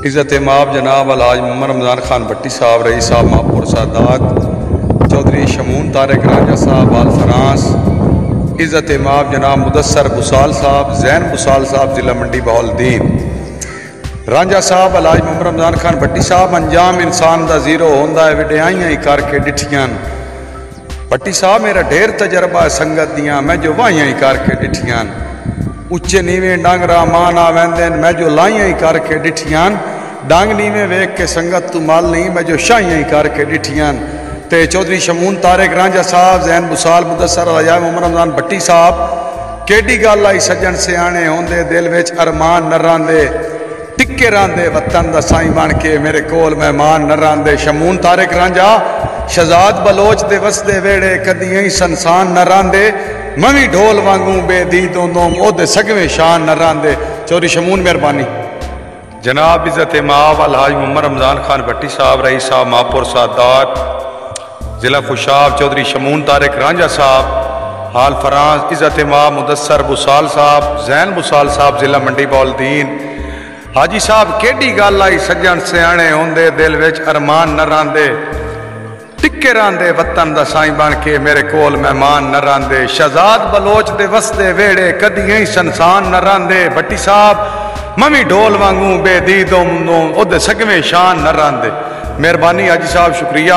عزت ماب جناب الحاج محمد رمضان خان بٹی صاحب، رئیس صاحب ماپور سادات، چودھری شمون طارق رانجھا صاحب آل فرانس، عزت ماب جناب مدثر بسال صاحب، زین بسال صاحب، ضلع منڈی بہاولدین، رانجھا صاحب الحاج محمد رمضان خان بٹی صاحب، انجام انسان دا زیرو ہوندا ہے وڈیائیاں ہی کر کے ڈٹھیاں۔ بٹی صاحب میرا ڈھیر تجربہ ہے سنگت دیاں، میں جو وائیاں ہی کر کے ڈٹھیاں، اچھے نیویں ڈانگ رامان آویندین، میں جو لائیاں ہی کر کے ڈٹھیاں، ڈانگ نیویں ویک کے سنگت تو مال نہیں، میں جو شاہیاں ہی کر کے ڈٹھیاں۔ تے چودھری شمون طارق رانجھا صاحب، زین بسال، مدثر الحاج محمد رمضان بٹی صاحب، کیڈی گل آئی سجن سیانے ہوندے دل وچ ارمان نہ راندے، ٹکے راندے وطن دا سائیں بن کے میرے کول مہمان نہ راندے۔ شمون طارق رانجھا شہزاد بلوچ دے وسدے ویڑے کدیاں ہی سنسان نہ راندے، ممی ڈھول وانگوں بے دید ہوندوں او دے سگویں شان نہ راندے۔ چودھری شمون مہربانی۔ جناب عزت ماب الحاج محمد رمضان خان بٹی صاحب، رئیس صاحب ماپور سادات، ضلع خوشاب، چودھری شمون طارق رانجھا صاحب آل فرانس، عزت ماب مدثر بسال صاحب، زین بسال صاحب، ضلع منڈی بہاولدین۔ حاجی صاحب کیڈی گل آئی سجن سیانے ہوندے دل وچ ارمان نہ راندے، ٹکے راندے وطن دا سائیں بن کے میرے کول مہمان نہ راندے۔ شہزاد بلوچ دے وسدے ویڑے کدیاں ہی سنسان نہ راندے، بٹی صاحب ممی ڈھول وانگوں بے دید ہوندوں او دے سگویں شان نہ راندے۔ مہربانی حاجی صاحب، شکریہ۔